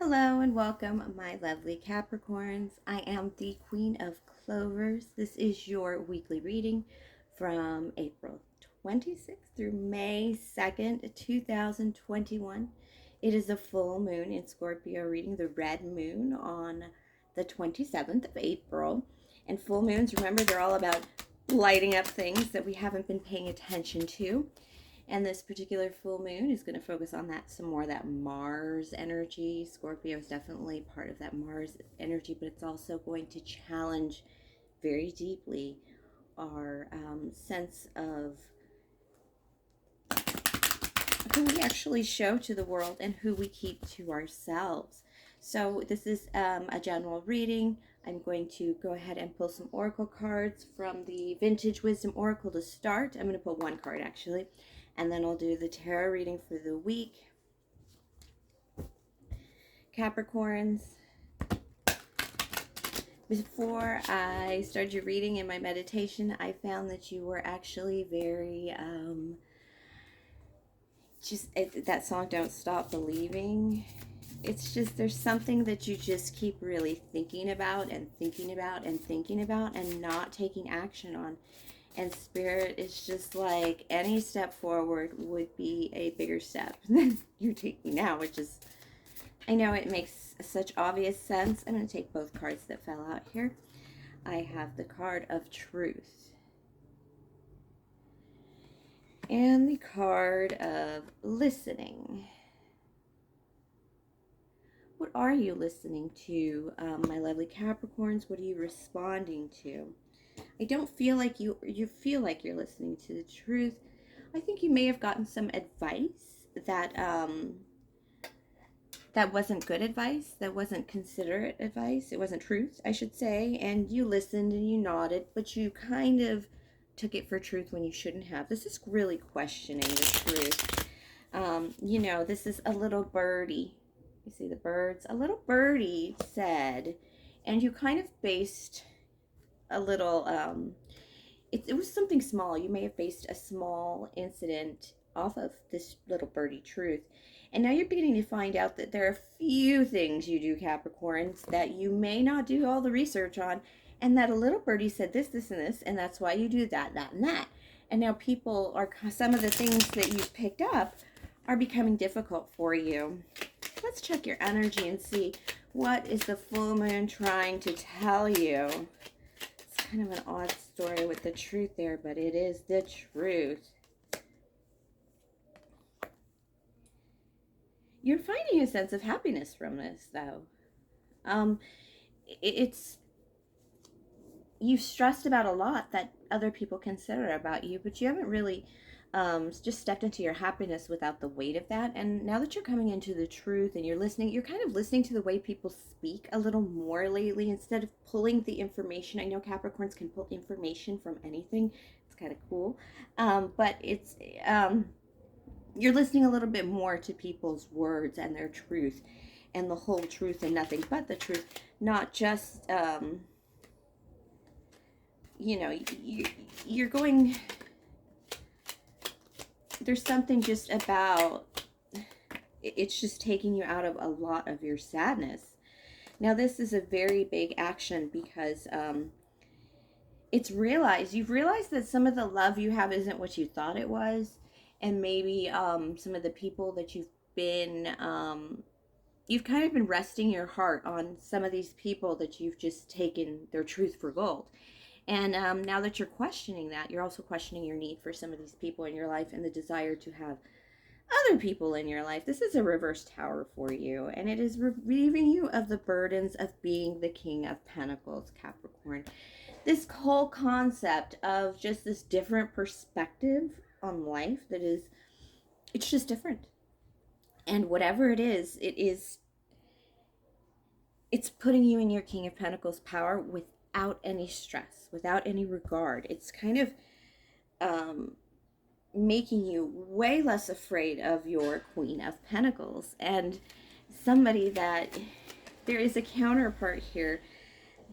Hello and welcome, my lovely Capricorns. I am the Queen of Clovers. This is your weekly reading from April 26th through May 2nd, 2021. It is a full moon in Scorpio, reading the red moon on the 27th of April. And full moons, remember, they're all about lighting up things that we haven't been paying attention to. And this particular full moon is going to focus on that some more, that Mars energy. Scorpio is definitely part of that Mars energy, but it's also going to challenge very deeply our sense of who we actually show to the world and who we keep to ourselves. So this is a general reading. I'm going to go ahead and pull some oracle cards from the Vintage Wisdom Oracle to start. I'm going to pull one card actually, and then I'll do the tarot reading for the week. Capricorns, before I started your reading in my meditation, I found that you were actually very that song Don't Stop Believing. It's just, there's something that you just keep really thinking about and thinking about and thinking about and not taking action on. And Spirit is just like, any step forward would be a bigger step than you're taking now, which is, I know it makes such obvious sense. I'm going to take both cards that fell out here. I have the card of Truth and the card of Listening. What are you listening to, my lovely Capricorns? What are you responding to? I don't feel like you feel like you're listening to the truth. I think you may have gotten some advice that that wasn't good advice, that wasn't considerate advice. It wasn't truth, I should say. And you listened and you nodded, but you kind of took it for truth when you shouldn't have. This is really questioning the truth. You know, this is a little birdie. You see the birds? A little birdie said, and you kind of based a little, it was something small. You may have based a small incident off of this little birdie truth. And now you're beginning to find out that there are a few things you do, Capricorns, that you may not do all the research on, and that a little birdie said this, this, and this, and that's why you do that, that, and that. And now people are, some of the things that you've picked up are becoming difficult for you. Let's check your energy and see, what is the full moon trying to tell you? It's kind of an odd story with the truth there, but it is the truth. You're finding a sense of happiness from this, though. It's, you've stressed about a lot that other people consider about you, but you haven't really just stepped into your happiness without the weight of that. And now that you're coming into the truth and you're listening, you're kind of listening to the way people speak a little more lately, instead of pulling the information. I know Capricorns can pull information from anything. It's kind of cool. But it's, you're listening a little bit more to people's words and their truth, and the whole truth and nothing but the truth, not just, you know, you're going, there's something just about, it's just taking you out of a lot of your sadness. Now, this is a very big action because it's you've realized that some of the love you have isn't what you thought it was. And maybe some of the people that you've been, you've kind of been resting your heart on some of these people that you've just taken their truth for gold. And now that you're questioning that, you're also questioning your need for some of these people in your life and the desire to have other people in your life. This is a reverse tower for you, and it is relieving you of the burdens of being the King of Pentacles, Capricorn. This whole concept of just this different perspective on life that is, it's just different. And whatever it is, it's putting you in your King of Pentacles power without any stress, without any regard. It's kind of making you way less afraid of your Queen of Pentacles. And somebody that, there is a counterpart here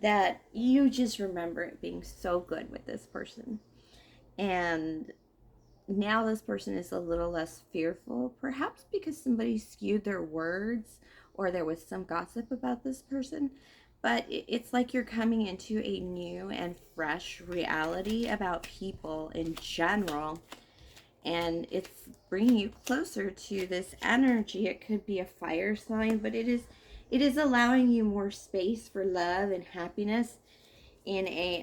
that you just remember it being so good with this person. And now this person is a little less fearful, perhaps because somebody skewed their words, or there was some gossip about this person. But it's like you're coming into a new and fresh reality about people in general, and it's bringing you closer to this energy. It could be a fire sign, but it is allowing you more space for love and happiness in a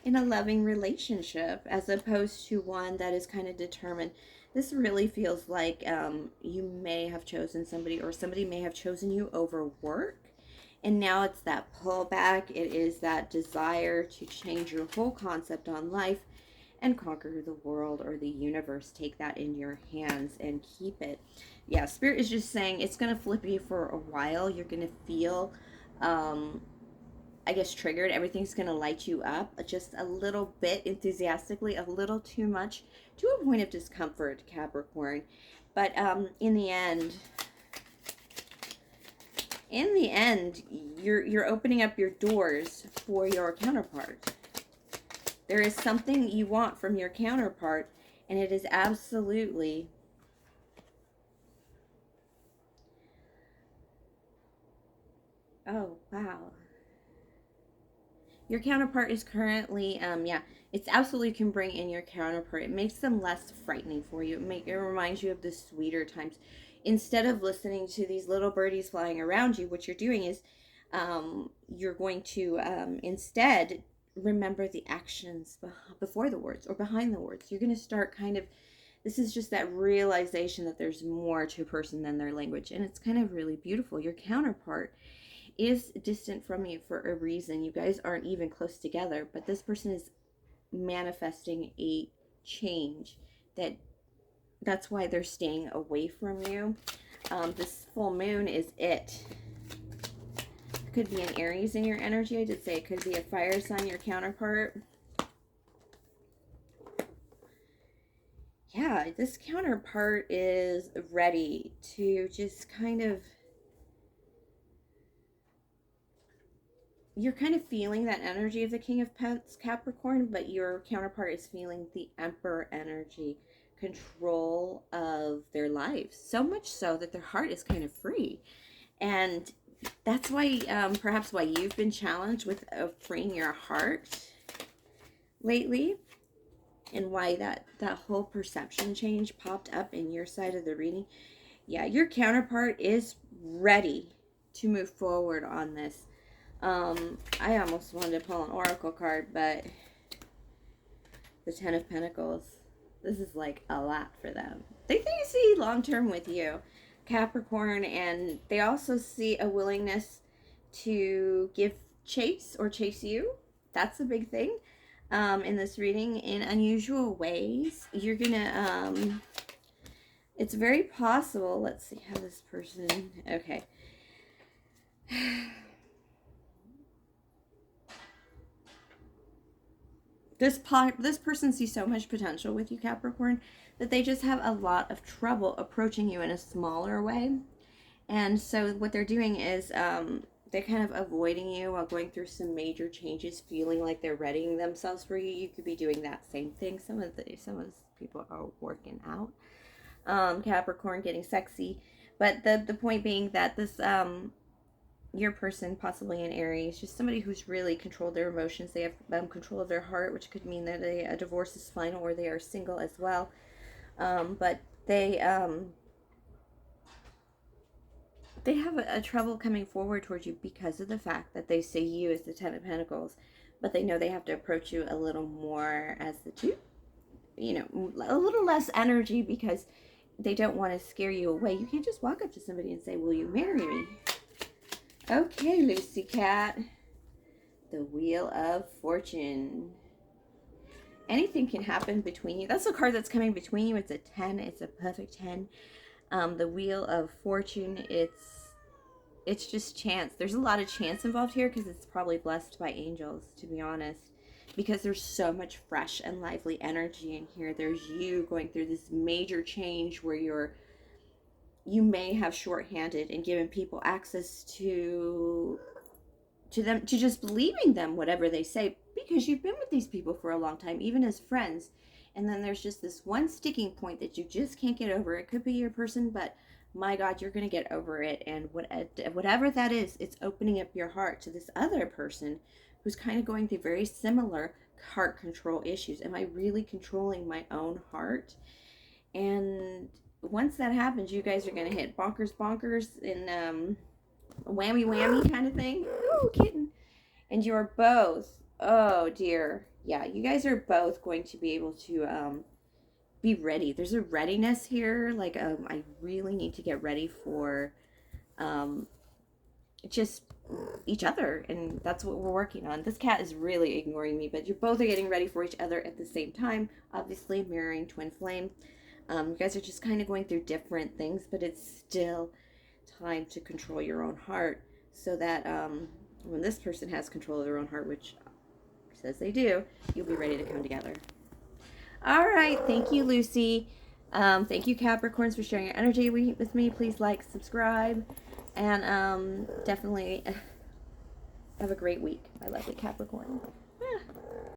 loving relationship, as opposed to one that is kind of determined. This really feels like you may have chosen somebody, or somebody may have chosen you over work, and now it's that pullback. It is that desire to change your whole concept on life and conquer the world or the universe. Take that in your hands and keep it. Yeah, Spirit is just saying it's going to flip you for a while. You're going to feel I guess triggered. Everything's going to light you up just a little bit enthusiastically, a little too much, to a point of discomfort, Capricorn. But in the end, you're opening up your doors for your counterpart. There is something you want from your counterpart, and it is absolutely oh wow. Your counterpart is currently, yeah, it's absolutely can bring in your counterpart. It makes them less frightening for you. It reminds you of the sweeter times. Instead of listening to these little birdies flying around you, what you're doing is you're going to instead remember the actions before the words or behind the words. You're going to start kind of, this is just that realization that there's more to a person than their language. And it's kind of really beautiful. Your counterpart is distant from you for a reason. You guys aren't even close together, but this person is manifesting a change that's why they're staying away from you. This full moon is it. Could be an Aries in your energy. I did say it could be a fire sign, your counterpart. Yeah, this counterpart is ready to just kind of, you're kind of feeling that energy of the King of Pentacles, Capricorn, but your counterpart is feeling the Emperor energy, control of their lives. So much so that their heart is kind of free. And that's why, perhaps why you've been challenged with freeing your heart lately, and why that whole perception change popped up in your side of the reading. Yeah, your counterpart is ready to move forward on this. I almost wanted to pull an oracle card, but the Ten of Pentacles, this is like a lot for them. They see long-term with you, Capricorn, and they also see a willingness to give chase or chase you. That's a big thing in this reading in unusual ways. You're gonna, it's very possible. Let's see how this person, okay. This person sees so much potential with you, Capricorn, that they just have a lot of trouble approaching you in a smaller way. And so what they're doing is they're kind of avoiding you while going through some major changes, feeling like they're readying themselves for you. You could be doing that same thing. Some of these people are working out. Capricorn, getting sexy. But the point being that this your person, possibly an Aries, just somebody who's really controlled their emotions. They have control of their heart, which could mean that a divorce is final or they are single as well. But they have a trouble coming forward towards you because of the fact that they see you as the Ten of Pentacles, but they know they have to approach you a little more as the two, a little less energy, because they don't want to scare you away. You can't just walk up to somebody and say, "Will you marry me?" Okay, Lucy Cat. The Wheel of Fortune. Anything can happen between you. That's the card that's coming between you. It's a 10. It's a perfect 10. The Wheel of Fortune. It's just chance. There's a lot of chance involved here because it's probably blessed by angels, to be honest. Because there's so much fresh and lively energy in here. There's you going through this major change where you may have shorthanded and given people access to them, to just believing them whatever they say, because you've been with these people for a long time, even as friends. And then there's just this one sticking point that you just can't get over. It could be your person, but my God, you're going to get over it. And whatever that is, it's opening up your heart to this other person who's kind of going through very similar heart control issues. Am I really controlling my own heart? And once that happens, you guys are going to hit bonkers, bonkers, and whammy, whammy kind of thing. Ooh, kitten. And you're both, oh dear. Yeah, you guys are both going to be able to be ready. There's a readiness here. Like, I really need to get ready for um, just each other. And that's what we're working on. This cat is really ignoring me, but you both are getting ready for each other at the same time. Obviously, mirroring twin flame. You guys are just kind of going through different things, but it's still time to control your own heart so that when this person has control of their own heart, which says they do, you'll be ready to come together. All right. Thank you, Lucy. Thank you, Capricorns, for sharing your energy with me. Please like, subscribe, and definitely have a great week, my lovely Capricorn.